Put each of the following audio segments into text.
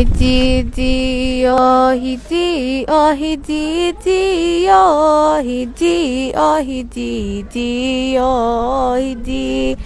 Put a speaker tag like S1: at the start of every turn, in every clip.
S1: Hidiyo, hidiyo, hidiyo, hidiyo, hidiyo, hidi.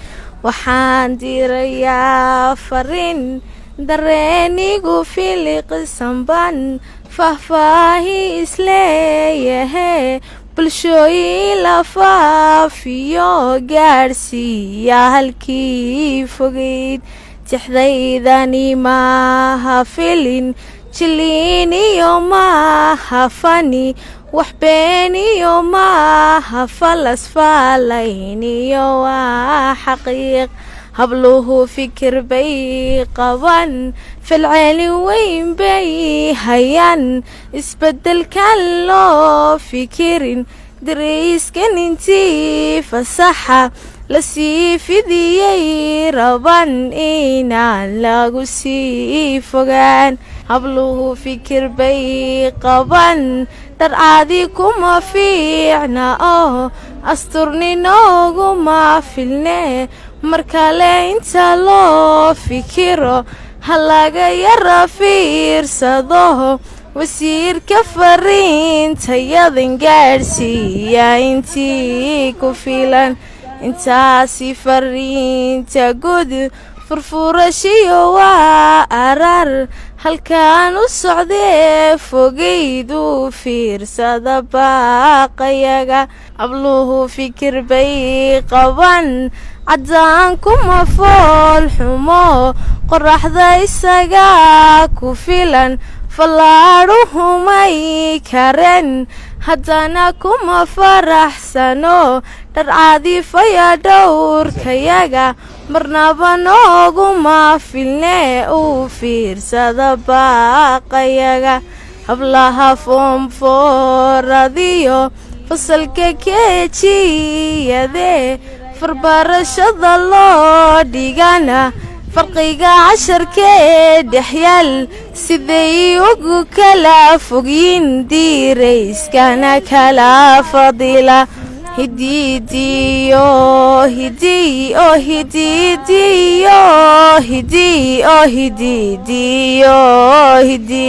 S1: Waxaan dirayaa fariin dareenigu filiqsan baan faahfaahi isleeyahay bulshooyin la faafiyo gaadhsiiya halkii fogeyd tixdaydani maaha filin jiliin iyo maaha fani wax been iyo maaha falas faalayn iyo waa xaqiiq habluhu fikir bay qaban falcelin weyn bay hayaan isbeddelkan loo fikirin dariiskan intii fasaxa lasii fidiyey raban inaan lagu sii fogaan habluhu fikir bay qaban dharcaadi kuma fiicna oo asturninoguma filne mar kale inta loo fikiro ha laga yara fiirsado wasiirka fariintayadan gaadhsiiya intii ku filan intaasi fariinta gud furfurashiyo waa arar halkaan u socdee fogeydu fiirsada baaqayaga habluhu fikir bay qaban caddaan kuma fool xumo qoraxda isaga ku filan fallaadhuhumay karen haddana kuma faraxsano dharcaadifaya dhowrkayaga marnaba nooguma filne uu fiirsada baaqayaga hablaha foomfooradiyo fasalka keejiyadee farbarashada loo dhigana farqiga casharkee dhexyaal siday ugu kala fogyin diirayskana kala fadila hidiyo hidiyo hidiyo hidiyo hidiyo hidi